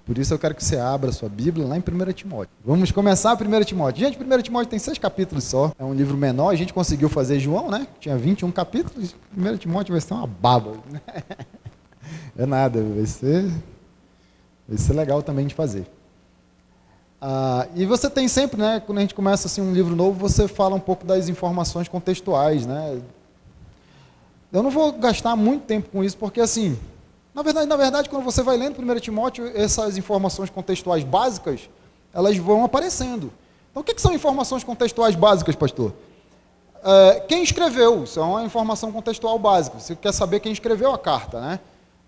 Por isso eu quero que você abra a sua Bíblia lá em 1 Timóteo. Vamos começar 1 Timóteo. Gente, 1 Timóteo tem 6 capítulos só. É um livro menor. A gente conseguiu fazer João, né? Tinha 21 capítulos. 1 Timóteo vai ser uma baba. É nada, vai ser legal também de fazer. E você tem sempre, né? Quando a gente começa assim, um livro novo, você fala um pouco das informações contextuais, né? Eu não vou gastar muito tempo com isso, porque assim... Na verdade, quando você vai lendo 1 Timóteo, essas informações contextuais básicas, elas vão aparecendo. Então, o que são informações contextuais básicas, pastor? Quem escreveu, isso é uma informação contextual básica. Você quer saber quem escreveu a carta, né?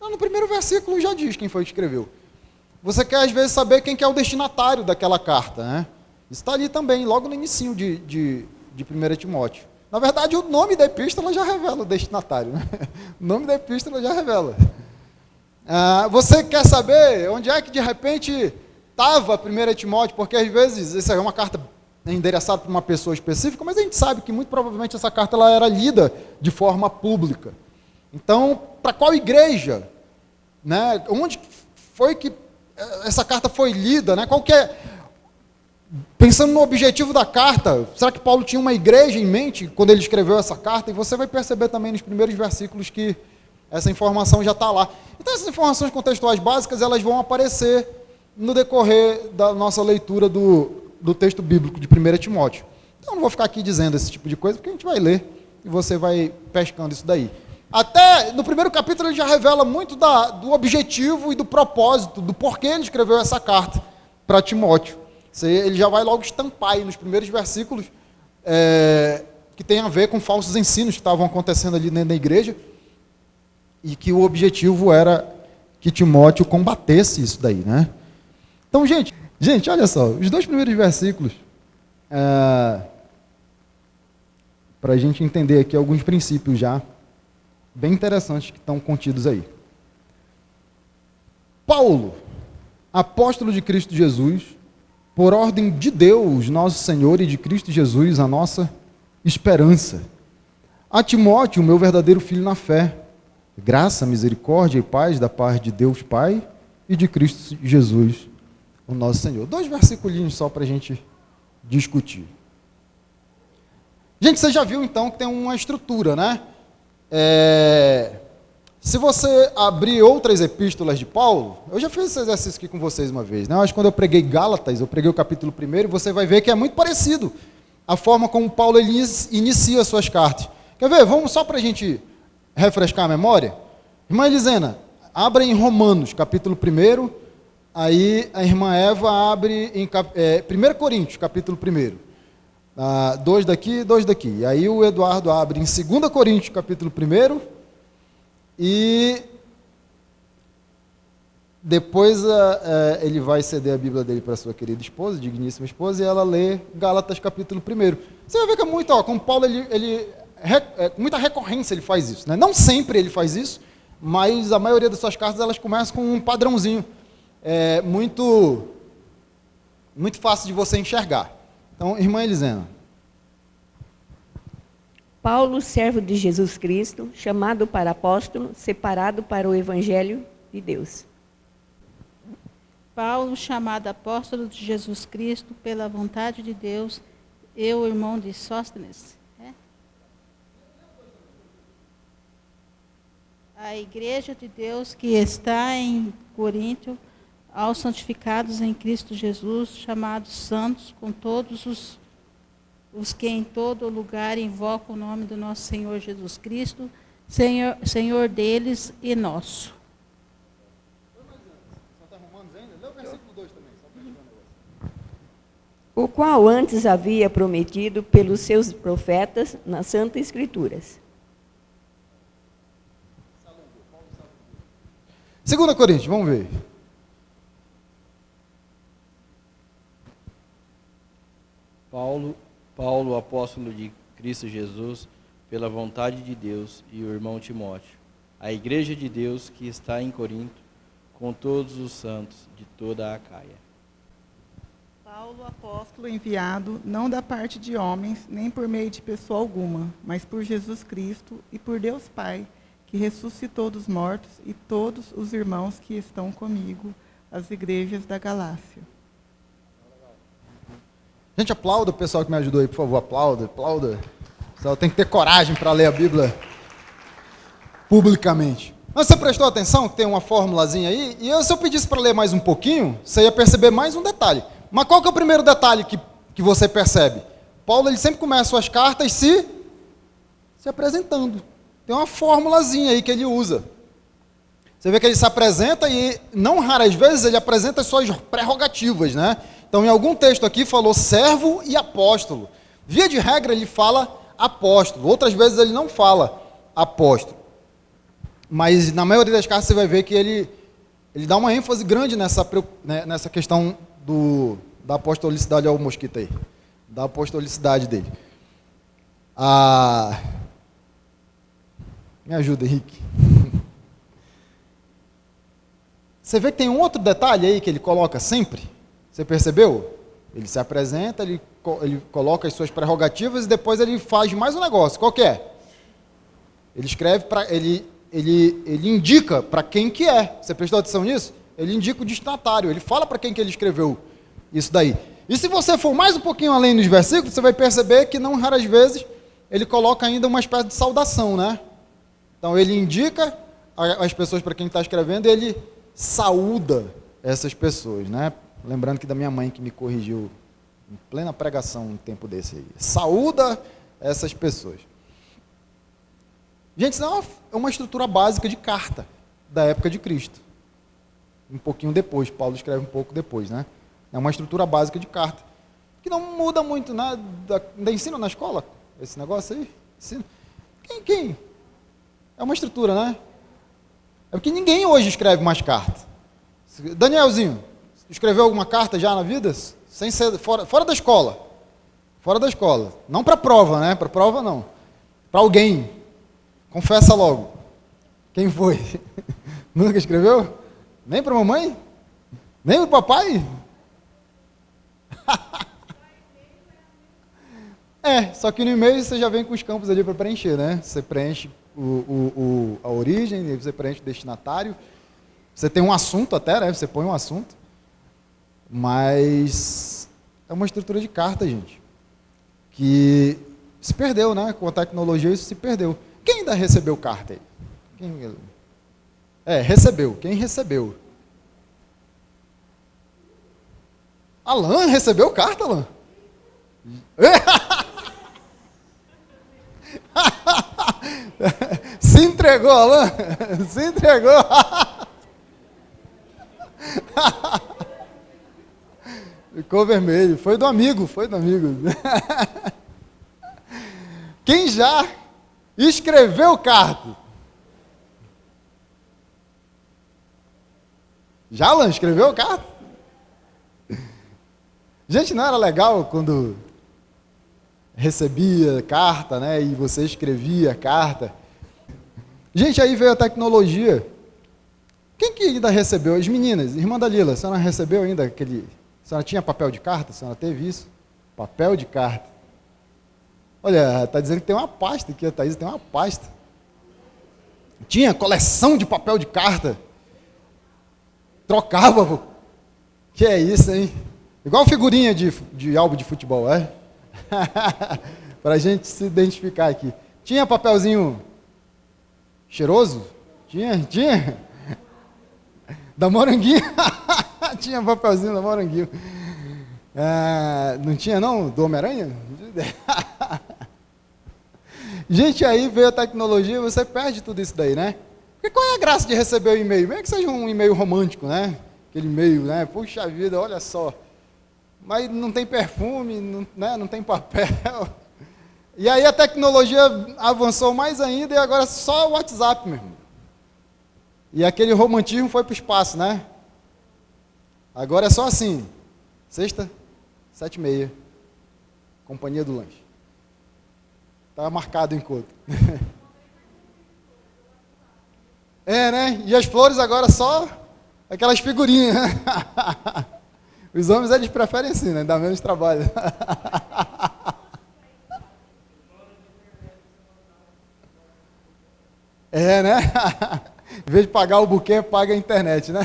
No primeiro versículo já diz quem foi que escreveu. Você quer, às vezes, saber quem que é o destinatário daquela carta, né? Isso está ali também, logo no início de 1 Timóteo. Na verdade, o nome da epístola já revela o destinatário, né? O nome da epístola já revela. Você quer saber onde é que de repente estava 1 Timóteo, porque às vezes essa é uma carta endereçada para uma pessoa específica, mas a gente sabe que muito provavelmente essa carta ela era lida de forma pública. Então, para qual igreja? Né? Onde foi que essa carta foi lida? Né? Qual que é, pensando no objetivo da carta, será que Paulo tinha uma igreja em mente quando ele escreveu essa carta? E você vai perceber também nos primeiros versículos que essa informação já está lá. Então, essas informações contextuais básicas, elas vão aparecer no decorrer da nossa leitura do texto bíblico de 1 Timóteo. Então, eu não vou ficar aqui dizendo esse tipo de coisa, porque a gente vai ler e você vai pescando isso daí. Até no primeiro capítulo ele já revela muito do objetivo e do propósito, do porquê ele escreveu essa carta para Timóteo. Ele já vai logo estampar aí nos primeiros versículos que tem a ver com falsos ensinos que estavam acontecendo ali dentro da igreja, e que o objetivo era que Timóteo combatesse isso daí, né? Então, gente, olha só, os 2 primeiros versículos, para a gente entender aqui alguns princípios já, bem interessantes que estão contidos aí. Paulo, apóstolo de Cristo Jesus, por ordem de Deus, nosso Senhor, e de Cristo Jesus, a nossa esperança. A Timóteo, meu verdadeiro filho na fé, graça, misericórdia e paz da parte de Deus Pai e de Cristo Jesus, o nosso Senhor. 2 versículos só para a gente discutir. Gente, você já viu então que tem uma estrutura, né? Se você abrir outras epístolas de Paulo, eu já fiz esse exercício aqui com vocês uma vez, né? Eu acho que quando eu preguei Gálatas, eu preguei o capítulo 1, e você vai ver que é muito parecido a forma como Paulo inicia suas cartas. Quer ver? Vamos só para a gente refrescar a memória? Irmã Elisena, abra em Romanos, capítulo 1, aí a irmã Eva abre em 1 Coríntios, capítulo 1. 2 daqui, 2 daqui. E aí o Eduardo abre em 2 Coríntios, capítulo 1, e depois ele vai ceder a Bíblia dele para sua querida esposa, digníssima esposa, e ela lê Gálatas, capítulo 1. Você vai ver que é muito, como Paulo, com muita recorrência ele faz isso, né? Não sempre ele faz isso, mas a maioria das suas cartas elas começam com um padrãozinho muito fácil de você enxergar. Então, irmã Elisena. Paulo, servo de Jesus Cristo, chamado para apóstolo, separado para o evangelho de Deus. Paulo, chamado apóstolo de Jesus Cristo, pela vontade de Deus, eu, irmão de Sóstenes, a igreja de Deus que está em Corinto, aos santificados em Cristo Jesus, chamados santos, com todos os que em todo lugar invocam o nome do nosso Senhor Jesus Cristo, Senhor deles e nosso. O qual antes havia prometido pelos seus profetas nas Santas Escrituras. 2 Coríntios, vamos ver. Paulo, apóstolo de Cristo Jesus, pela vontade de Deus, e o irmão Timóteo, a igreja de Deus que está em Corinto, com todos os santos de toda a Acaia. Paulo, apóstolo enviado, não da parte de homens, nem por meio de pessoa alguma, mas por Jesus Cristo e por Deus Pai, que ressuscitou dos mortos, e todos os irmãos que estão comigo, às igrejas da Galácia. Gente, aplauda o pessoal que me ajudou aí, por favor. Aplauda. O pessoal tem que ter coragem para ler a Bíblia publicamente. Mas você prestou atenção que tem uma formulazinha aí? E se eu pedisse para ler mais um pouquinho, você ia perceber mais um detalhe. Mas qual que é o primeiro detalhe que você percebe? Paulo, ele sempre começa suas cartas se apresentando. Tem uma formulazinha aí que ele usa. Você vê que ele se apresenta e, não raras vezes, ele apresenta as suas prerrogativas, né? Então, em algum texto aqui, falou servo e apóstolo. Via de regra, ele fala apóstolo. Outras vezes, ele não fala apóstolo. Mas, na maioria das cartas, você vai ver que ele dá uma ênfase grande nessa questão da apostolicidade ao mosquito aí. Da apostolicidade dele. Me ajuda, Henrique. Você vê que tem um outro detalhe aí que ele coloca sempre? Você percebeu? Ele se apresenta, ele coloca as suas prerrogativas e depois ele faz mais um negócio. Qual que é? Ele escreve para ele indica para quem que é. Você prestou atenção nisso? Ele indica o destinatário, ele fala para quem que ele escreveu isso daí. E se você for mais um pouquinho além nos versículos, você vai perceber que não raras vezes ele coloca ainda uma espécie de saudação, né? Então ele indica as pessoas para quem está escrevendo e ele saúda essas pessoas, né? Lembrando que da minha mãe que me corrigiu em plena pregação um tempo desse aí. Saúda essas pessoas. Gente, isso é uma estrutura básica de carta da época de Cristo. Um pouquinho depois, Paulo escreve um pouco depois, né? É uma estrutura básica de carta. Que não muda muito, né? Ainda ensina na escola esse negócio aí? Ensina. Quem? É uma estrutura, né? É porque ninguém hoje escreve mais carta. Danielzinho, escreveu alguma carta já na vida? Sem ser, fora da escola. Fora da escola. Não para prova, né? Para prova não. Para alguém. Confessa logo. Quem foi? Nunca escreveu? Nem para mamãe? Nem para o papai? Só que no e-mail você já vem com os campos ali para preencher, né? Você preenche a origem, você preenche o destinatário. Você tem um assunto até, né? Você põe um assunto. Mas é uma estrutura de carta, gente, que se perdeu, né? Com a tecnologia isso se perdeu. Quem ainda recebeu carta aí? Recebeu. Quem recebeu? Alan recebeu carta, Alan? Se entregou, Alan? Se entregou. Ficou vermelho. Foi do amigo. Quem já escreveu carta? Já, Alan, escreveu carta? Gente, não era legal quando recebia carta, né? E você escrevia carta. Gente, aí veio a tecnologia. Quem que ainda recebeu? As meninas. Irmã Dalila, a senhora recebeu ainda aquele... A senhora tinha papel de carta? A senhora teve isso? Papel de carta. Olha, está dizendo que tem uma pasta aqui, a Thaís tem uma pasta. Tinha coleção de papel de carta. Trocava, pô. Que é isso, hein? Igual figurinha de álbum de futebol, é? Para a gente se identificar aqui. Tinha papelzinho cheiroso? Tinha. Da Moranguinho. Tinha papelzinho da Moranguinho. Não tinha não? Do Homem-Aranha? Gente, aí veio a tecnologia e você perde tudo isso daí, né? Porque qual é a graça de receber o e-mail? Mesmo que seja um e-mail romântico, né? Aquele e-mail, né? Puxa vida, olha só. Mas não tem perfume, não tem papel. E aí a tecnologia avançou mais ainda e agora é só o WhatsApp mesmo. E aquele romantismo foi para o espaço, né? Agora é só assim. Sexta, 7h30. Companhia do lanche. Está marcado o encontro. Né? E as flores agora só aquelas figurinhas. Os homens, eles preferem assim, né? Dá menos trabalho. Né? Em vez de pagar o buquê, paga a internet, né?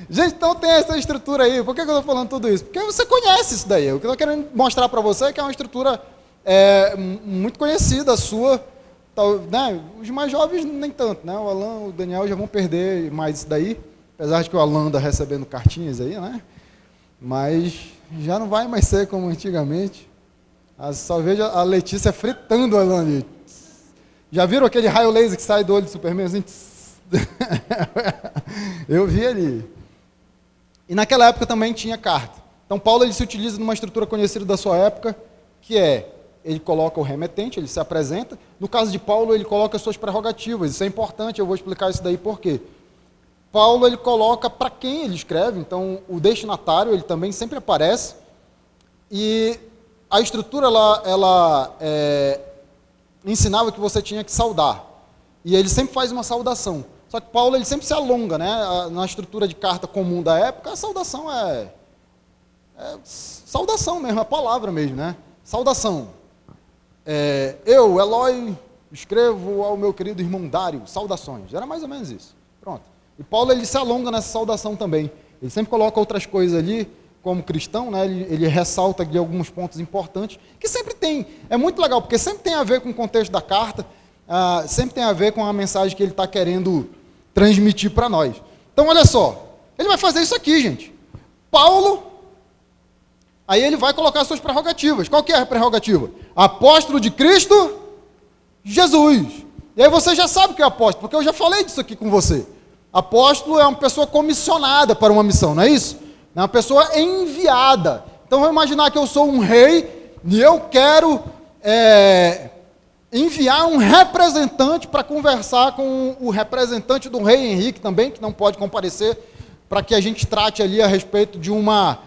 Gente, então tem essa estrutura aí. Por que eu estou falando tudo isso? Porque você conhece isso daí. O que eu estou querendo mostrar para você é que é uma estrutura muito conhecida sua. Né? Os mais jovens nem tanto, né? O Alan, o Daniel já vão perder mais isso daí. Apesar de que o Alan anda recebendo cartinhas aí, né? Mas já não vai mais ser como antigamente. Só vejo a Letícia fritando o Alan ali. Já viram aquele raio laser que sai do olho do Superman assim? Eu vi ali. E naquela época também tinha carta. Então Paulo ele se utiliza numa estrutura conhecida da sua época, que ele coloca o remetente, ele se apresenta. No caso de Paulo, ele coloca as suas prerrogativas. Isso é importante, eu vou explicar isso daí por quê. Paulo ele coloca para quem ele escreve, então o destinatário ele também sempre aparece. E a estrutura ela ensinava que você tinha que saudar. E ele sempre faz uma saudação. Só que Paulo ele sempre se alonga, né? Na estrutura de carta comum da época, a saudação é saudação mesmo, é a palavra mesmo, né? Saudação. Eu, Eloy, escrevo ao meu querido irmão Dário, saudações. Era mais ou menos isso. Pronto. E Paulo ele se alonga nessa saudação também. Ele sempre coloca outras coisas ali, como cristão, né? Ele ressalta ali alguns pontos importantes, que sempre tem. É muito legal, porque sempre tem a ver com o contexto da carta, sempre tem a ver com a mensagem que ele está querendo transmitir para nós. Então, olha só, ele vai fazer isso aqui, gente. Paulo, aí ele vai colocar as suas prerrogativas. Qual que é a prerrogativa? Apóstolo de Cristo Jesus. E aí você já sabe o que é apóstolo, porque eu já falei disso aqui com você. Apóstolo é uma pessoa comissionada para uma missão, não é isso? É uma pessoa enviada. Então, vamos imaginar que eu sou um rei e eu quero enviar um representante para conversar com o representante do rei Henrique também, que não pode comparecer, para que a gente trate ali a respeito de uma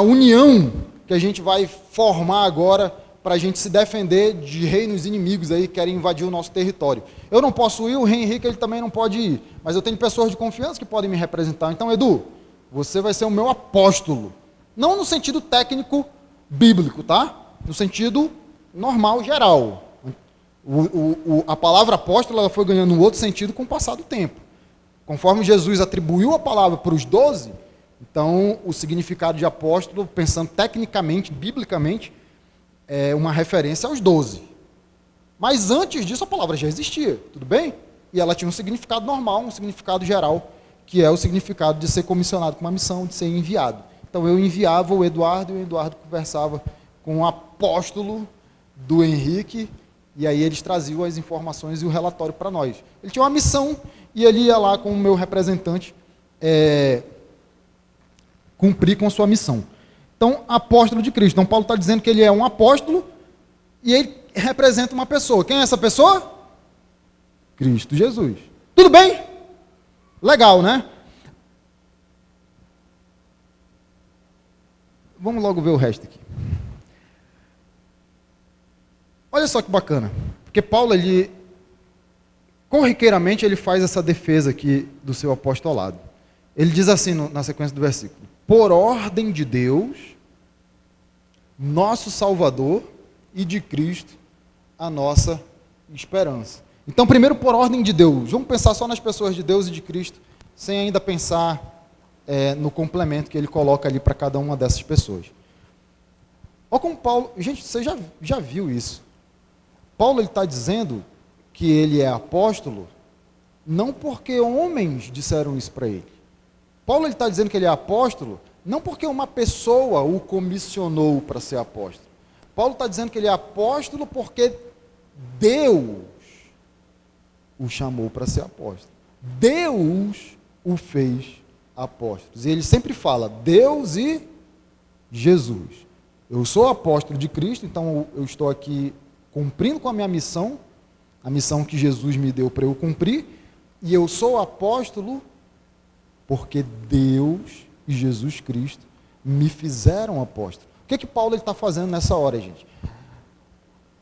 união que a gente vai formar agora para a gente se defender de reinos inimigos aí que querem invadir o nosso território. Eu não posso ir, o rei Henrique ele também não pode ir, mas eu tenho pessoas de confiança que podem me representar. Então, Edu, você vai ser o meu apóstolo. Não no sentido técnico bíblico, tá? No sentido normal, geral. A palavra apóstolo ela foi ganhando um outro sentido com o passar do tempo. Conforme Jesus atribuiu a palavra para os 12, então o significado de apóstolo, pensando tecnicamente, biblicamente, é uma referência aos 12. Mas antes disso a palavra já existia, tudo bem? E ela tinha um significado normal, um significado geral, que é o significado de ser comissionado com uma missão, de ser enviado. Então eu enviava o Eduardo e o Eduardo conversava com o apóstolo do Henrique, e aí eles traziam as informações e o relatório para nós. Ele tinha uma missão e ele ia lá com o meu representante cumprir com a sua missão. Então, apóstolo de Cristo. Então, Paulo está dizendo que ele é um apóstolo e ele representa uma pessoa. Quem é essa pessoa? Cristo Jesus. Tudo bem? Legal, né? Vamos logo ver o resto aqui. Olha só que bacana. Porque Paulo, corriqueiramente, ele faz essa defesa aqui do seu apostolado. Ele diz assim na sequência do versículo: por ordem de Deus, nosso Salvador, e de Cristo, a nossa esperança. Então, primeiro, por ordem de Deus. Vamos pensar só nas pessoas de Deus e de Cristo, sem ainda pensar no complemento que ele coloca ali para cada uma dessas pessoas. Olha como Paulo... Gente, você já viu isso. Paulo está dizendo que ele é apóstolo, não porque homens disseram isso para ele. Paulo está dizendo que ele é apóstolo, não porque uma pessoa o comissionou para ser apóstolo. Paulo está dizendo que ele é apóstolo porque Deus o chamou para ser apóstolo. Deus o fez apóstolo. E ele sempre fala, Deus e Jesus. Eu sou apóstolo de Cristo, então eu estou aqui cumprindo com a minha missão, a missão que Jesus me deu para eu cumprir, e eu sou apóstolo porque Deus e Jesus Cristo me fizeram apóstolo. O que Paulo está fazendo nessa hora, gente?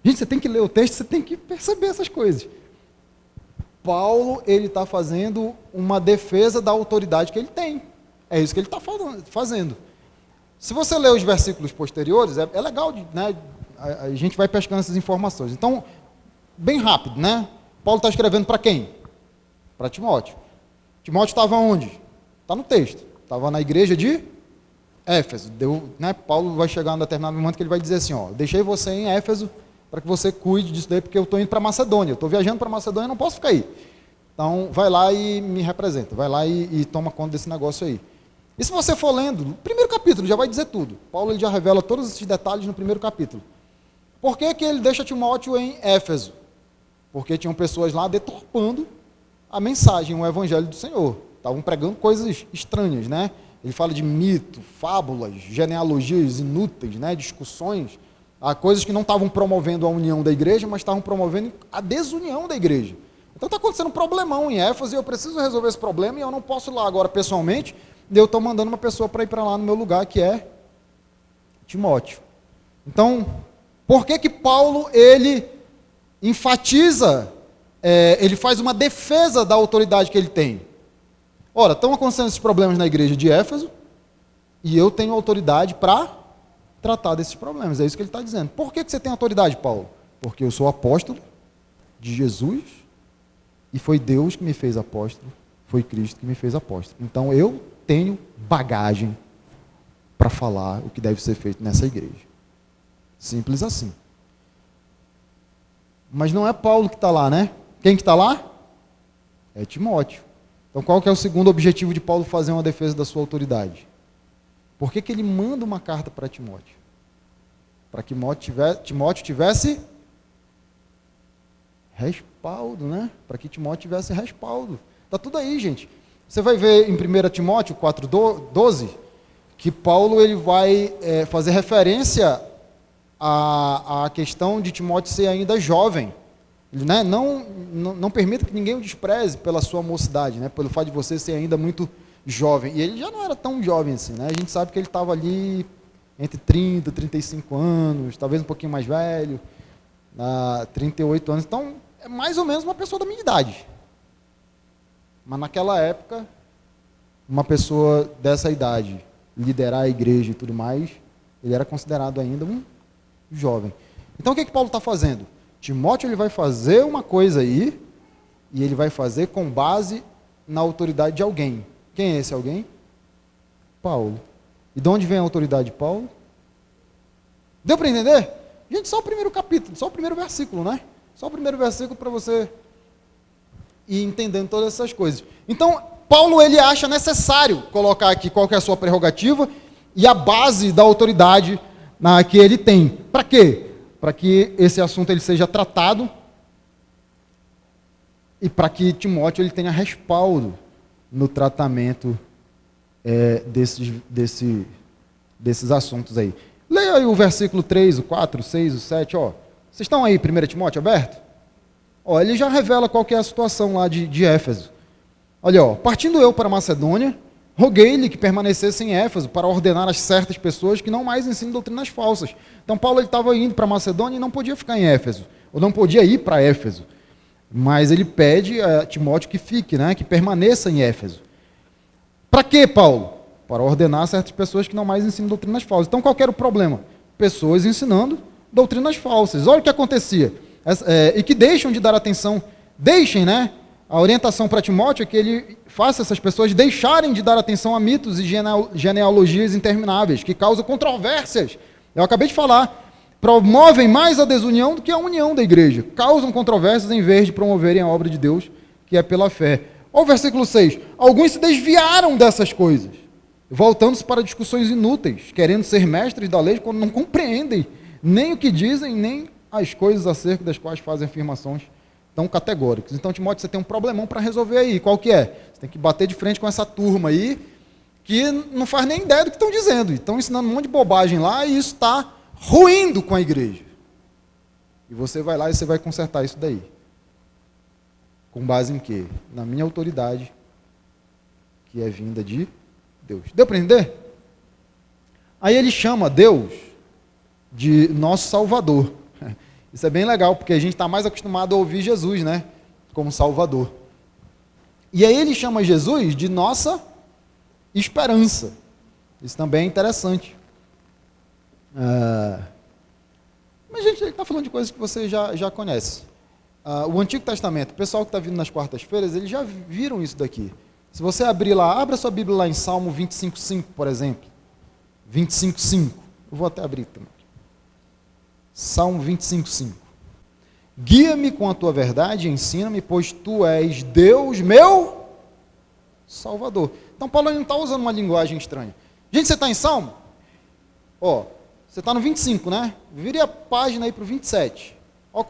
Gente, você tem que ler o texto, você tem que perceber essas coisas. Paulo, ele está fazendo uma defesa da autoridade que ele tem. É isso que ele está fazendo. Se você ler os versículos posteriores, é legal, né? A gente vai pescando essas informações. Então, bem rápido, né? Paulo está escrevendo para quem? Para Timóteo. Timóteo estava onde? Está no texto. Estava na igreja de Éfeso. Paulo vai chegar em um determinado momento que ele vai dizer assim, deixei você em Éfeso para que você cuide disso daí, porque eu estou indo para Macedônia. Eu estou viajando para Macedônia e não posso ficar aí. Então, vai lá e me representa. Vai lá e toma conta desse negócio aí. E se você for lendo, no primeiro capítulo já vai dizer tudo. Paulo ele já revela todos esses detalhes no primeiro capítulo. Por que ele deixa Timóteo em Éfeso? Porque tinham pessoas lá deturpando a mensagem, o evangelho do Senhor. Estavam pregando coisas estranhas, né? Ele fala de mito, fábulas, genealogias inúteis, né? Discussões, coisas que não estavam promovendo a união da igreja, mas estavam promovendo a desunião da igreja. Então está acontecendo um problemão em Éfeso e eu preciso resolver esse problema e eu não posso ir lá agora pessoalmente, e eu estou mandando uma pessoa para ir para lá no meu lugar, que é Timóteo. Então, por que Paulo, ele enfatiza, ele faz uma defesa da autoridade que ele tem? Ora, estão acontecendo esses problemas na igreja de Éfeso, e eu tenho autoridade para tratar desses problemas, é isso que ele está dizendo. Por que você tem autoridade, Paulo? Porque eu sou apóstolo de Jesus, e foi Deus que me fez apóstolo, foi Cristo que me fez apóstolo. Então eu tenho bagagem para falar o que deve ser feito nessa igreja. Simples assim. Mas não é Paulo que está lá, né? Quem que está lá? É Timóteo. Então qual que é o segundo objetivo de Paulo fazer uma defesa da sua autoridade? Por que ele manda uma carta para Timóteo? Para que Timóteo tivesse respaldo, né? Para que Timóteo tivesse respaldo. Está tudo aí, gente. Você vai ver em 1 Timóteo 4,12 que Paulo ele vai fazer referência à questão de Timóteo ser ainda jovem. Ele, né, não permita que ninguém o despreze pela sua mocidade, né, pelo fato de você ser ainda muito jovem. E ele já não era tão jovem assim, né? A gente sabe que ele estava ali entre 30 e 35 anos, talvez um pouquinho mais velho, 38 anos. Então, é mais ou menos uma pessoa da minha idade. Mas naquela época, uma pessoa dessa idade, liderar a igreja e tudo mais, ele era considerado ainda um jovem. Então o que Paulo está fazendo? Timóteo ele vai fazer uma coisa aí, e ele vai fazer com base na autoridade de alguém. Quem é esse alguém? Paulo. E de onde vem a autoridade de Paulo? Deu para entender? Gente, só o primeiro capítulo, só o primeiro versículo, né? Só o primeiro versículo para você ir entendendo todas essas coisas. Então, Paulo ele acha necessário colocar aqui qual que é a sua prerrogativa e a base da autoridade que ele tem. Para quê? Para que esse assunto ele seja tratado e para que Timóteo ele tenha respaldo no tratamento desses assuntos aí. Leia aí o versículo 3, o 4, o 6, o 7, ó. Vocês estão aí, 1 Timóteo, aberto? Ó, ele já revela qual que é a situação lá de Éfeso. Olha, ó, partindo eu para Macedônia, roguei-lhe que permanecesse em Éfeso para ordenar a certas pessoas que não mais ensinam doutrinas falsas. Então Paulo estava indo para Macedônia e não podia ficar em Éfeso, ou não podia ir para Éfeso. Mas ele pede a Timóteo que fique, né, que permaneça em Éfeso. Para quê, Paulo? Para ordenar certas pessoas que não mais ensinam doutrinas falsas. Então qual que era o problema? Pessoas ensinando doutrinas falsas. Olha o que acontecia. E que deixam de dar atenção, deixem, né? A orientação para Timóteo é que ele faça essas pessoas deixarem de dar atenção a mitos e genealogias intermináveis, que causam controvérsias. Eu acabei de falar. Promovem mais a desunião do que a união da igreja. Causam controvérsias em vez de promoverem a obra de Deus, que é pela fé. Olha o versículo 6. Alguns se desviaram dessas coisas, voltando-se para discussões inúteis, querendo ser mestres da lei, quando não compreendem nem o que dizem, nem as coisas acerca das quais fazem afirmações tão categóricas. Então, Timóteo, você tem um problemão para resolver aí. Qual que é? Você tem que bater de frente com essa turma aí, que não faz nem ideia do que estão dizendo. Estão ensinando um monte de bobagem lá, e isso está ruindo com a igreja. E você vai lá e você vai consertar isso daí. Com base em quê? Na minha autoridade, que é vinda de Deus. Deu para entender? Aí ele chama Deus de nosso Salvador. Isso é bem legal, porque a gente está mais acostumado a ouvir Jesus, né? Como Salvador. E aí ele chama Jesus de nossa esperança. Isso também é interessante. Mas, gente, ele está falando de coisas que você já conhece. O Antigo Testamento, o pessoal que está vindo nas quartas-feiras, eles já viram isso daqui. Se você abrir lá, abra sua Bíblia lá em Salmo 25:5, por exemplo. 25:5. Eu vou até abrir também. Salmo 25:5. Guia-me com a tua verdade e ensina-me, pois tu és Deus meu Salvador. Então Paulo não está usando uma linguagem estranha. Gente, você está em Salmo? Ó, você está no 25, né? Vire a página aí para o 27. Ó,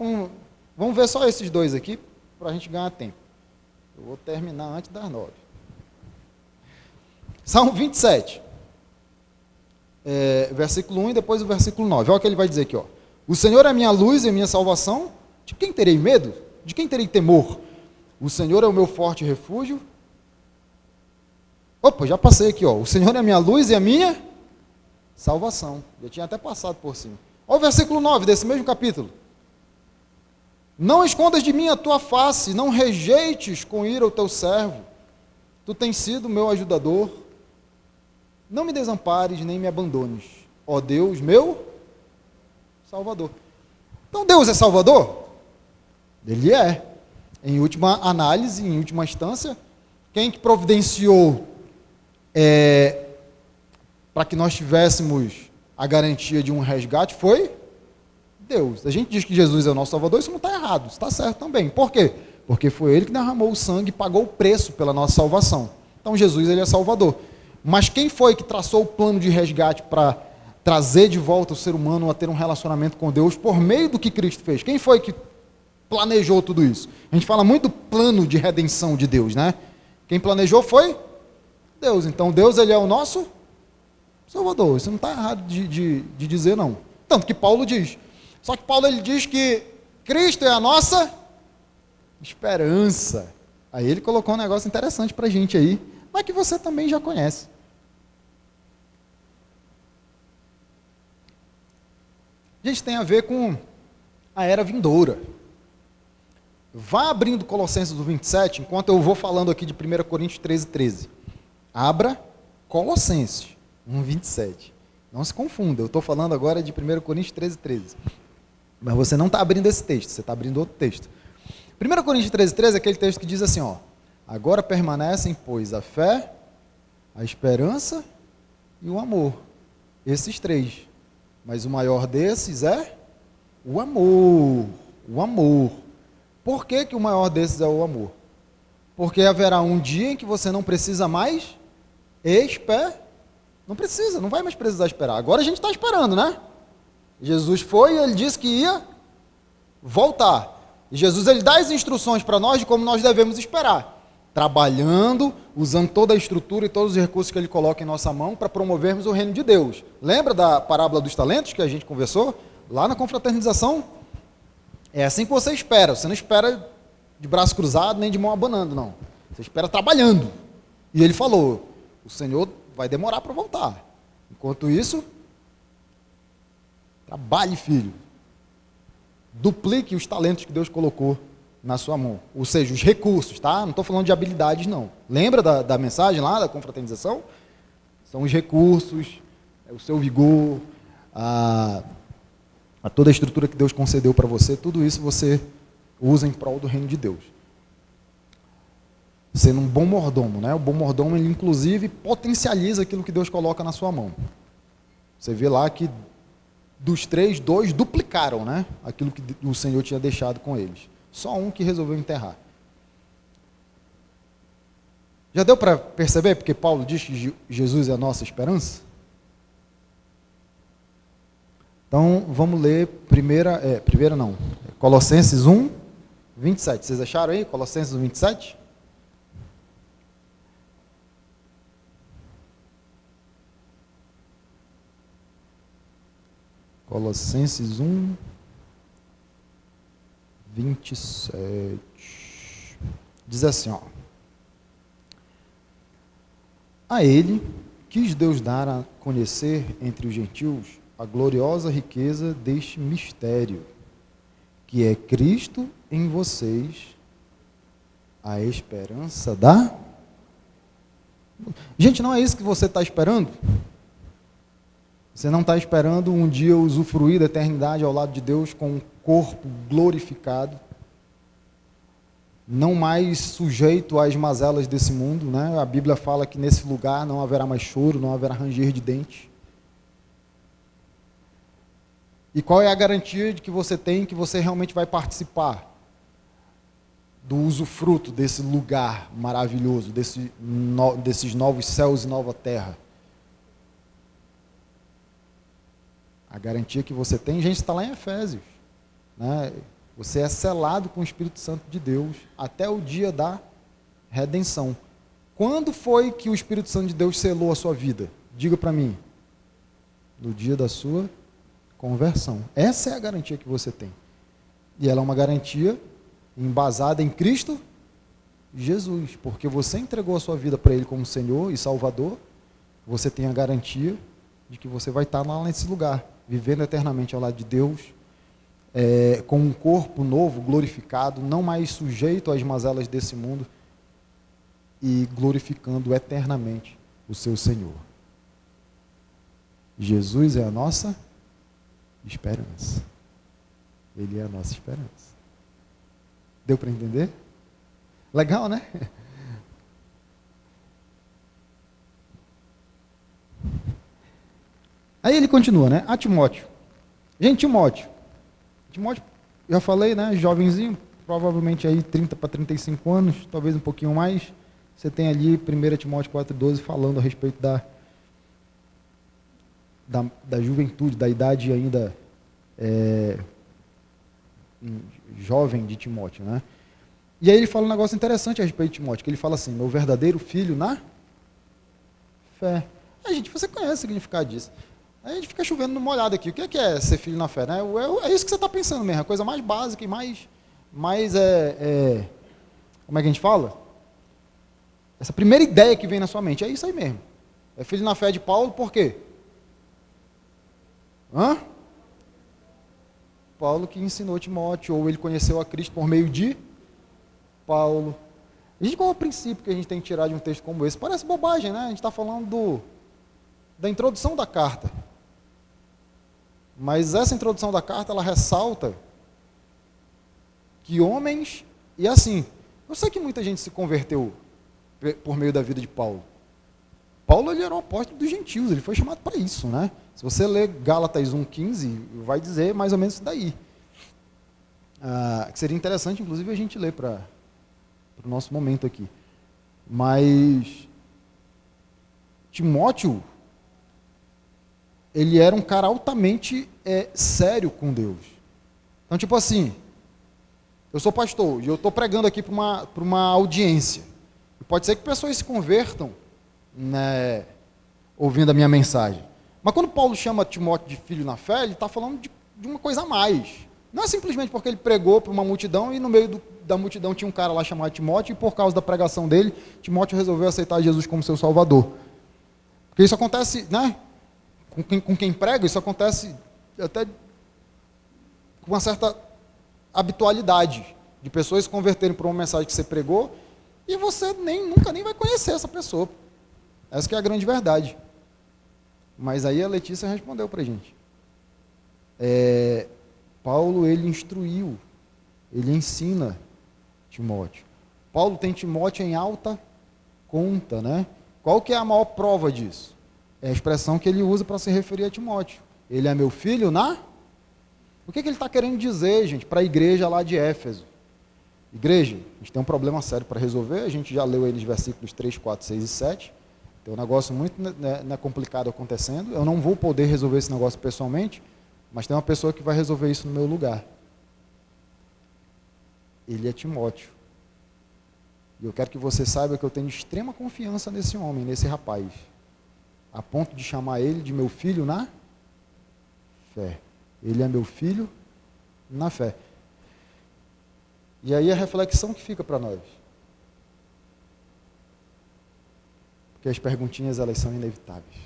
vamos ver só esses dois aqui, para a gente ganhar tempo. Eu vou terminar antes das 9. Salmo 27. Versículo 1 e depois o versículo 9. Olha o que ele vai dizer aqui. Ó. O Senhor é a minha luz e a minha salvação. De quem terei medo? De quem terei temor? O Senhor é o meu forte refúgio. Opa, já passei aqui. Ó. O Senhor é a minha luz e a minha salvação. Eu tinha até passado por cima. Olha o versículo 9 desse mesmo capítulo. Não escondas de mim a tua face, não rejeites com ira o teu servo. Tu tens sido meu ajudador. Não me desampares, nem me abandones. Ó Deus, meu Salvador. Então Deus é Salvador? Ele é. Em última análise, em última instância, quem que providenciou para que nós tivéssemos a garantia de um resgate foi Deus. A gente diz que Jesus é o nosso Salvador, isso não está errado, isso está certo também. Por quê? Porque foi Ele que derramou o sangue e pagou o preço pela nossa salvação. Então Jesus, Ele é Salvador. Mas quem foi que traçou o plano de resgate para trazer de volta o ser humano a ter um relacionamento com Deus por meio do que Cristo fez? Quem foi que planejou tudo isso? A gente fala muito do plano de redenção de Deus, né? Quem planejou foi Deus. Então Deus, Ele é o nosso Salvador. Isso não está errado de dizer, não. Tanto que Paulo diz. Só que Paulo, ele diz que Cristo é a nossa esperança. Aí ele colocou um negócio interessante para a gente aí, mas que você também já conhece. A gente tem a ver com a era vindoura. Vá abrindo Colossenses 27, enquanto eu vou falando aqui de 1 Coríntios 13:13. Abra Colossenses 1:27. Não se confunda, eu estou falando agora de 1 Coríntios 13:13. Mas você não está abrindo esse texto, você está abrindo outro texto. 1 Coríntios 13:13 é aquele texto que diz assim, ó: agora permanecem, pois, a fé, a esperança e o amor. Esses três. Mas o maior desses é o amor. O amor. Por que que o maior desses é o amor? Porque haverá um dia em que você não precisa mais esperar. Não precisa, não vai mais precisar esperar. Agora a gente está esperando, né? Jesus foi e ele disse que ia voltar. E Jesus, ele dá as instruções para nós de como nós devemos esperar. Trabalhando, usando toda a estrutura e todos os recursos que ele coloca em nossa mão para promovermos o reino de Deus. Lembra da parábola dos talentos que a gente conversou? Lá na confraternização. É assim que você espera. Você não espera de braço cruzado nem de mão abanando, não. Você espera trabalhando. E ele falou, o Senhor vai demorar para voltar. Enquanto isso, trabalhe, filho. Duplique os talentos que Deus colocou na sua mão. Ou seja, os recursos, tá? Não estou falando de habilidades, não. Lembra da mensagem lá, da confraternização? São os recursos, o seu vigor, a toda a estrutura que Deus concedeu para você, tudo isso você usa em prol do reino de Deus. Sendo um bom mordomo, né? O bom mordomo, ele inclusive potencializa aquilo que Deus coloca na sua mão. Você vê lá que dos 3, 2 duplicaram, né? Aquilo que o Senhor tinha deixado com eles. Só um que resolveu enterrar. Já deu para perceber porque Paulo diz que Jesus é a nossa esperança? Então, vamos ler Colossenses 1, 27. Vocês acharam aí? Colossenses 1, 27? Colossenses 1, 27. Diz assim, ó. A ele quis Deus dar a conhecer entre os gentios a gloriosa riqueza deste mistério, que é Cristo em vocês, a esperança da... Gente, não é isso que você está esperando? Você não está esperando um dia usufruir da eternidade ao lado de Deus com um corpo glorificado? não mais sujeito às mazelas desse mundo, né? A Bíblia fala que nesse lugar não haverá mais choro, não haverá ranger de dentes. E qual é a garantia de que você tem que você realmente vai participar do usufruto desse lugar maravilhoso, desses novos céus e nova terra? A garantia que você tem, gente, está lá em Efésios, né? Você é selado com o Espírito Santo de Deus até o dia da redenção. Quando foi que o Espírito Santo de Deus selou a sua vida? Diga para mim. No dia da sua conversão. Essa é a garantia que você tem. E ela é uma garantia embasada em Cristo Jesus, porque você entregou a sua vida para Ele como Senhor e Salvador, você tem a garantia de que você vai estar lá nesse lugar, vivendo eternamente ao lado de Deus, com um corpo novo, glorificado, não mais sujeito às mazelas desse mundo e glorificando eternamente o seu Senhor. Jesus é a nossa esperança. Ele é a nossa esperança. Deu para entender? Legal, né? Aí ele continua, né? A Timóteo. Gente, Timóteo, já falei, né? Jovenzinho, provavelmente aí 30 para 35 anos, talvez um pouquinho mais. Você tem ali 1 Timóteo 4,12 falando a respeito da juventude, da idade ainda jovem de Timóteo, né? E aí ele fala um negócio interessante a respeito de Timóteo, que ele fala assim: meu verdadeiro filho na fé. Aí, gente, você conhece o significado disso. Aí a gente fica chovendo no molhado aqui. O que é ser filho na fé, né? É isso que você está pensando mesmo, a coisa mais básica e mais como é que a gente fala? Essa primeira ideia que vem na sua mente, é isso aí mesmo. É filho na fé de Paulo, por quê? Paulo que ensinou Timóteo, ou ele conheceu a Cristo por meio de Paulo. A gente, qual é o princípio que a gente tem que tirar de um texto como esse? Parece bobagem, né? A gente está falando da introdução da carta. Mas essa introdução da carta, ela ressalta que homens, e assim, eu sei que muita gente se converteu por meio da vida de Paulo. Paulo, ele era o apóstolo dos gentios, ele foi chamado para isso, né? Se você ler Gálatas 1,15, vai dizer mais ou menos isso daí. Que seria interessante, inclusive, a gente ler para o nosso momento aqui. Mas Timóteo, ele era um cara altamente sério com Deus. Então, tipo assim, eu sou pastor e eu estou pregando aqui para uma audiência. E pode ser que pessoas se convertam, né, ouvindo a minha mensagem. Mas quando Paulo chama Timóteo de filho na fé, ele está falando de uma coisa a mais. Não é simplesmente porque ele pregou para uma multidão e no meio da multidão tinha um cara lá chamado Timóteo e por causa da pregação dele, Timóteo resolveu aceitar Jesus como seu Salvador. Porque isso acontece, né? Com quem prega, isso acontece até com uma certa habitualidade de pessoas se converterem por uma mensagem que você pregou e você nunca nem vai conhecer essa pessoa. Essa que é a grande verdade. Mas aí a Letícia respondeu para a gente. Paulo, ele instruiu, ele ensina Timóteo. Paulo tem Timóteo em alta conta, né? Qual que é a maior prova disso? É a expressão que ele usa para se referir a Timóteo. Ele é meu filho na... O que ele está querendo dizer, gente, para a igreja lá de Éfeso? Igreja, a gente tem um problema sério para resolver, a gente já leu eles versículos 3, 4, 6 e 7. Tem um negócio muito complicado acontecendo. Eu não vou poder resolver esse negócio pessoalmente, mas tem uma pessoa que vai resolver isso no meu lugar. Ele é Timóteo. E eu quero que você saiba que eu tenho extrema confiança nesse homem, nesse rapaz, a ponto de chamar ele de meu filho na fé. Ele é meu filho na fé. E aí a reflexão que fica para nós. Porque as perguntinhas, elas são inevitáveis.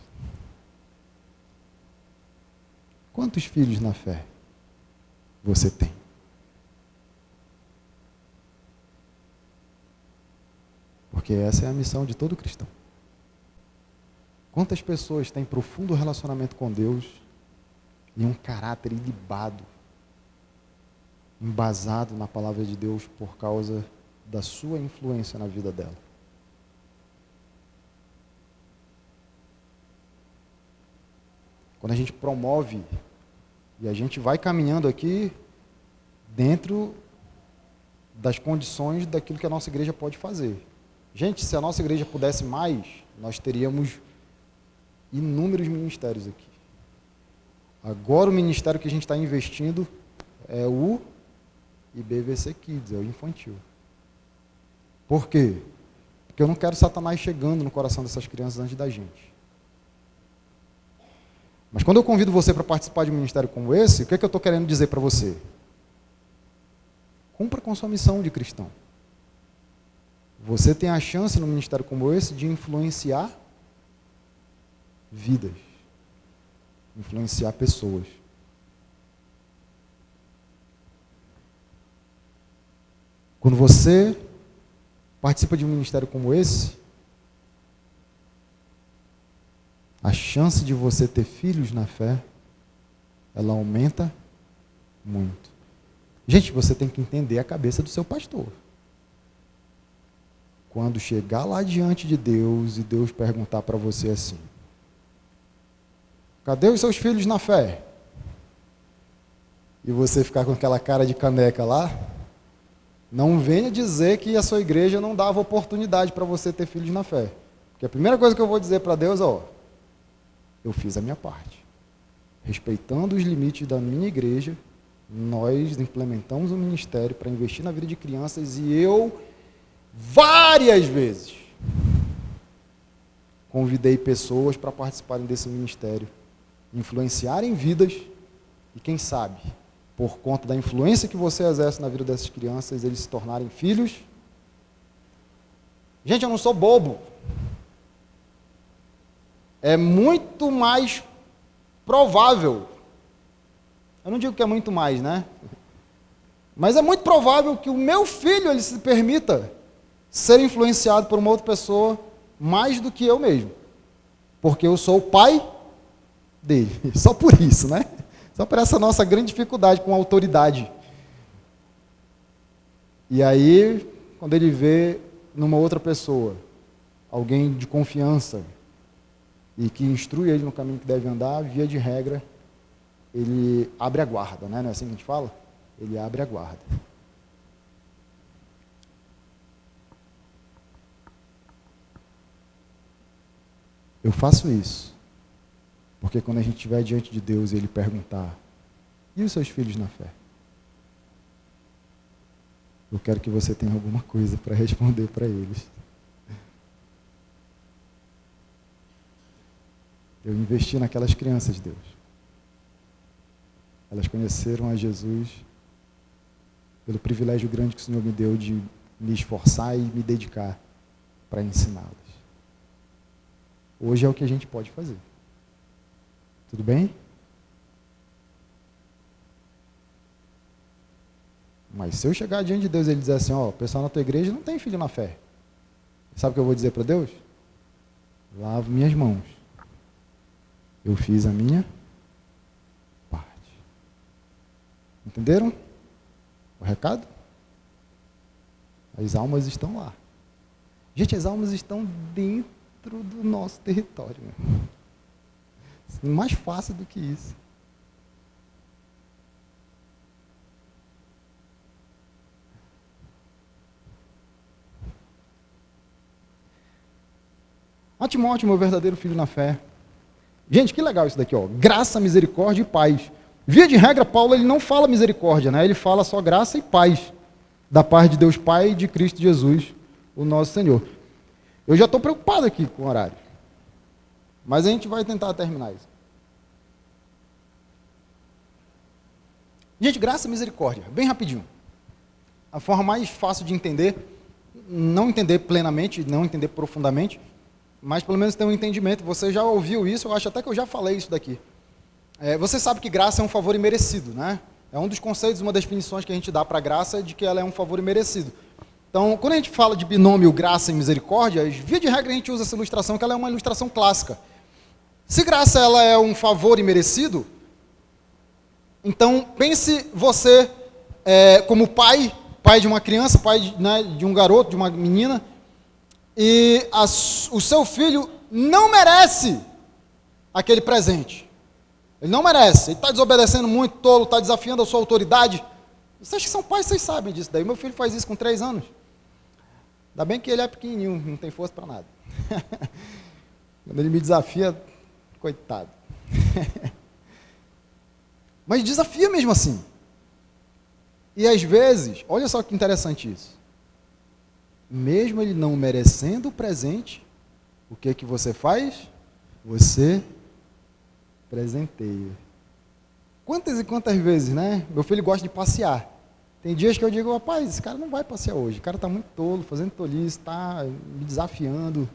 Quantos filhos na fé você tem? Porque essa é a missão de todo cristão. Quantas pessoas têm profundo relacionamento com Deus e um caráter ilibado, embasado na palavra de Deus por causa da sua influência na vida dela. Quando a gente promove, e a gente vai caminhando aqui dentro das condições daquilo que a nossa igreja pode fazer. Gente, se a nossa igreja pudesse mais, nós teríamos inúmeros ministérios aqui. Agora o ministério que a gente está investindo é o IBVC Kids, é o infantil. Por quê? Porque eu não quero Satanás chegando no coração dessas crianças antes da gente. Mas quando eu convido você para participar de um ministério como esse, o que é que eu estou querendo dizer para você? Cumpra com sua missão de cristão. Você tem a chance no ministério como esse de influenciar vidas, influenciar pessoas. Quando você participa de um ministério como esse, a chance de você ter filhos na fé, ela aumenta muito. Gente, você tem que entender a cabeça do seu pastor. Quando chegar lá diante de Deus e Deus perguntar para você assim: cadê os seus filhos na fé? E você ficar com aquela cara de caneca lá, não venha dizer que a sua igreja não dava oportunidade para você ter filhos na fé. Porque a primeira coisa que eu vou dizer para Deus, eu fiz a minha parte. Respeitando os limites da minha igreja, nós implementamos um ministério para investir na vida de crianças e eu, várias vezes, convidei pessoas para participarem desse ministério, influenciarem vidas e, quem sabe, por conta da influência que você exerce na vida dessas crianças, eles se tornarem filhos. Gente, eu não sou bobo. É muito mais provável, eu não digo que é muito mais, né? Mas é muito provável que o meu filho ele se permita ser influenciado por uma outra pessoa mais do que eu mesmo. Porque eu sou o pai dele. Só por isso, né? Só por essa nossa grande dificuldade com a autoridade. E aí, quando ele vê numa outra pessoa, alguém de confiança, e que instrui ele no caminho que deve andar, via de regra, ele abre a guarda, né? Não é assim que a gente fala? Ele abre a guarda. Eu faço isso, porque quando a gente estiver diante de Deus e Ele perguntar: e os seus filhos na fé? Eu quero que você tenha alguma coisa para responder para eles. Eu investi naquelas crianças, Deus. Elas conheceram a Jesus pelo privilégio grande que o Senhor me deu de me esforçar e me dedicar para ensiná-las. Hoje é o que a gente pode fazer. Tudo bem? Mas se eu chegar diante de Deus e Ele dizer assim: o pessoal na tua igreja não tem filho na fé. Sabe o que eu vou dizer para Deus? Lavo minhas mãos. Eu fiz a minha parte. Entenderam o recado? As almas estão lá. Gente, as almas estão dentro do nosso território. Mais fácil do que isso. A Timóteo, meu verdadeiro filho na fé. Gente, que legal isso daqui, graça, misericórdia e paz. Via de regra, Paulo ele não fala misericórdia, né? Ele fala só graça e paz, da parte de Deus Pai e de Cristo Jesus, o nosso Senhor. Eu já estou preocupado aqui com o horário, mas a gente vai tentar terminar isso. Gente, graça e misericórdia, bem rapidinho. A forma mais fácil de entender, não entender plenamente, não entender profundamente, mas pelo menos ter um entendimento. Você já ouviu isso, eu acho até que eu já falei isso daqui. Você sabe que graça é um favor imerecido, né? É um dos conceitos, uma das definições que a gente dá para a graça, de que ela é um favor imerecido. Então, quando a gente fala de binômio graça e misericórdia, via de regra a gente usa essa ilustração, que ela é uma ilustração clássica. Se graça ela é um favor imerecido, então pense você como pai pai de uma criança, pai de um garoto, de uma menina, e o seu filho não merece aquele presente. Ele não merece, ele está desobedecendo muito, tolo, está desafiando a sua autoridade. Vocês que são pais, vocês sabem disso daí. Meu filho faz isso com 3 anos. Ainda bem que ele é pequenininho, não tem força para nada. Quando ele me desafia, coitado. Mas desafia mesmo assim. E às vezes, olha só que interessante isso. Mesmo ele não merecendo o presente, o que que você faz? Você presenteia. Quantas e quantas vezes, né? Meu filho gosta de passear. Tem dias que eu digo, rapaz, esse cara não vai passear hoje. O cara está muito tolo, fazendo tolice, está me desafiando.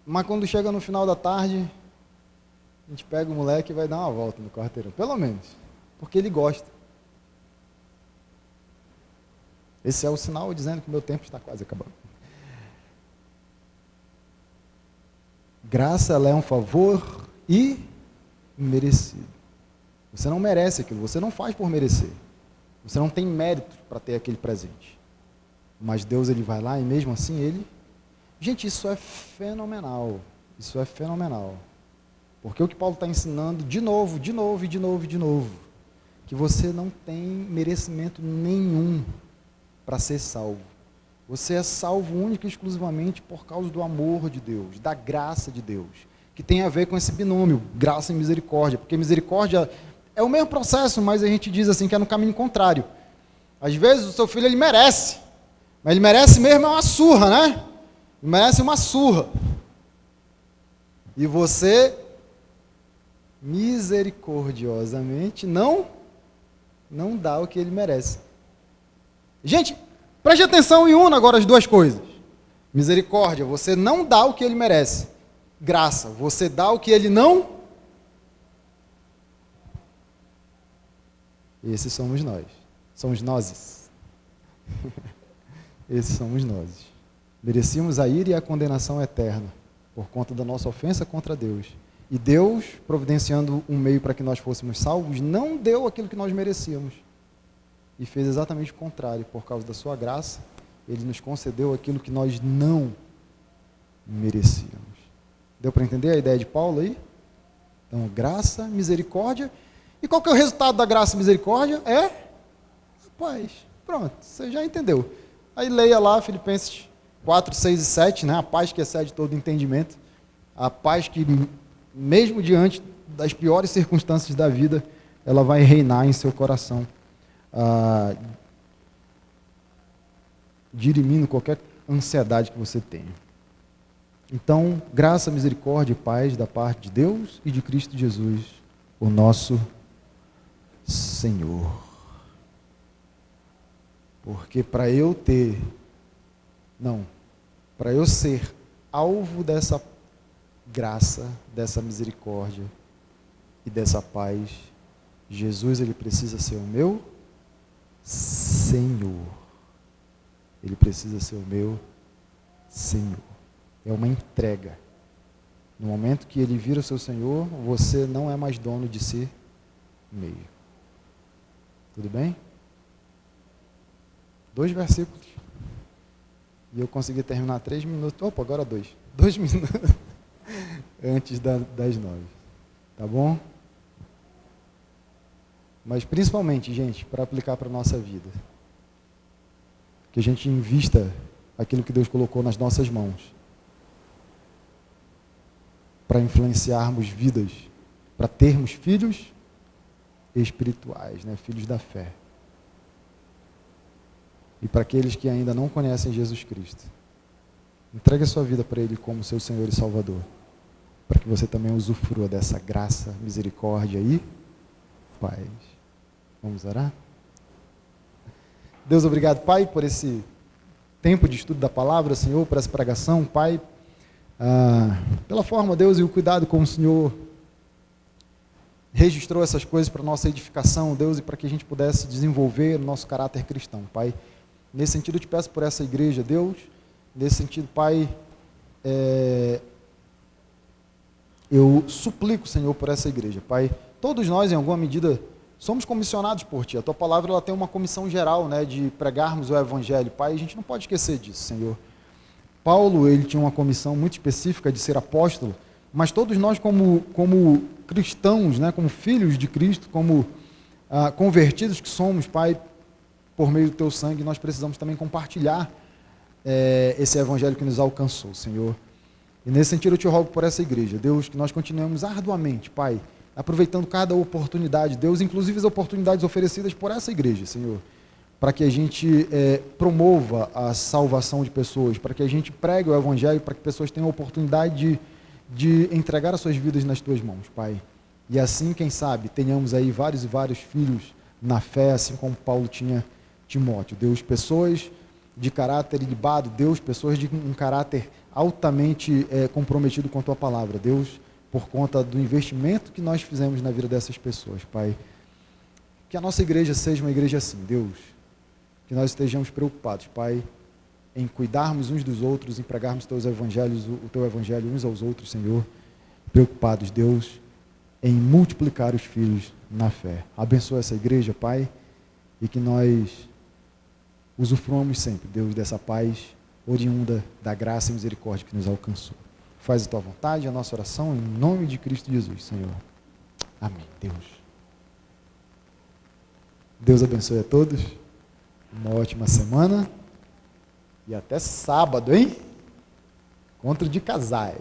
Mas quando chega no final da tarde, a gente pega o moleque e vai dar uma volta no quarteirão. Pelo menos. Porque ele gosta. Esse é o sinal dizendo que o meu tempo está quase acabando. Graça, ela é um favor imerecido. Você não merece aquilo, você não faz por merecer. Você não tem mérito para ter aquele presente. Mas Deus, ele vai lá e mesmo assim ele... Gente, isso é fenomenal. Isso é fenomenal. Porque o que Paulo está ensinando de novo, que você não tem merecimento nenhum para ser salvo. Você é salvo única e exclusivamente por causa do amor de Deus, da graça de Deus, que tem a ver com esse binômio, graça e misericórdia, porque misericórdia é o mesmo processo, mas a gente diz assim que é no caminho contrário. Às vezes o seu filho ele merece, mas ele merece mesmo uma surra, né? Ele merece uma surra. E você misericordiosamente não dá o que ele merece. Gente, preste atenção e una agora as duas coisas. Misericórdia, você não dá o que ele merece. Graça, você dá o que ele não. Esses somos nós. Somos nós. Esses somos nós. Merecíamos a ira e a condenação eterna por conta da nossa ofensa contra Deus. E Deus, providenciando um meio para que nós fôssemos salvos, não deu aquilo que nós merecíamos. E fez exatamente o contrário. Por causa da sua graça, Ele nos concedeu aquilo que nós não merecíamos. Deu para entender a ideia de Paulo aí? Então, graça, misericórdia. E qual que é o resultado da graça e misericórdia? É paz. Pronto, você já entendeu. Aí leia lá Filipenses 4, 6 e 7, né? A paz que excede todo entendimento. A paz que, mesmo diante das piores circunstâncias da vida, ela vai reinar em seu coração, dirimindo qualquer ansiedade que você tenha. Então, graça, misericórdia e paz da parte de Deus e de Cristo Jesus, o nosso Senhor. Porque para eu ser alvo dessa graça, dessa misericórdia e dessa paz, Jesus, ele precisa ser o meu Senhor. Ele precisa ser o meu Senhor. É uma entrega. No momento que ele vira o seu Senhor, você não é mais dono de si meio. Tudo bem? 2 versículos. E eu consegui terminar 3 minutos. Opa, agora 2. 2 minutos antes das 9. Tá bom? Mas principalmente, gente, para aplicar para a nossa vida. Que a gente invista aquilo que Deus colocou nas nossas mãos. Para influenciarmos vidas. Para termos filhos espirituais, né? Filhos da fé. E para aqueles que ainda não conhecem Jesus Cristo, entregue a sua vida para Ele como seu Senhor e Salvador, para que você também usufrua dessa graça, misericórdia e paz. Vamos orar? Deus, obrigado, Pai, por esse tempo de estudo da palavra, Senhor, por essa pregação, Pai, pela forma, Deus, e o cuidado como o Senhor registrou essas coisas para nossa edificação, Deus, e para que a gente pudesse desenvolver o nosso caráter cristão, Pai. Nesse sentido, eu te peço por essa igreja, Deus. Nesse sentido, Pai, eu suplico, Senhor, por essa igreja. Pai, todos nós, em alguma medida, somos comissionados por Ti. A Tua palavra ela tem uma comissão geral, né, de pregarmos o Evangelho. Pai, a gente não pode esquecer disso, Senhor. Paulo, ele tinha uma comissão muito específica de ser apóstolo, mas todos nós como cristãos, né, como filhos de Cristo, como convertidos que somos, Pai, por meio do Teu sangue, nós precisamos também compartilhar esse Evangelho que nos alcançou, Senhor. E nesse sentido eu Te rogo por essa igreja, Deus, que nós continuemos arduamente, Pai, aproveitando cada oportunidade, Deus, inclusive as oportunidades oferecidas por essa igreja, Senhor, para que a gente promova a salvação de pessoas, para que a gente pregue o Evangelho, para que pessoas tenham a oportunidade de entregar as suas vidas nas Tuas mãos, Pai. E assim, quem sabe, tenhamos aí vários e vários filhos na fé, assim como Paulo tinha Timóteo. Deus, pessoas de caráter ilibado, Deus, pessoas de um caráter altamente comprometido com a Tua palavra, Deus, por conta do investimento que nós fizemos na vida dessas pessoas, Pai. Que a nossa igreja seja uma igreja assim, Deus, que nós estejamos preocupados, Pai, em cuidarmos uns dos outros, em pregarmos Teus evangelhos, o Teu evangelho uns aos outros, Senhor, preocupados, Deus, em multiplicar os filhos na fé. Abençoa essa igreja, Pai, e que nós usufruamos sempre, Deus, dessa paz oriunda da graça e misericórdia que nos alcançou. Faz a Tua vontade, a nossa oração, em nome de Cristo Jesus, Senhor. Amém, Deus. Deus abençoe a todos. Uma ótima semana. E até sábado, hein? Encontro de casais.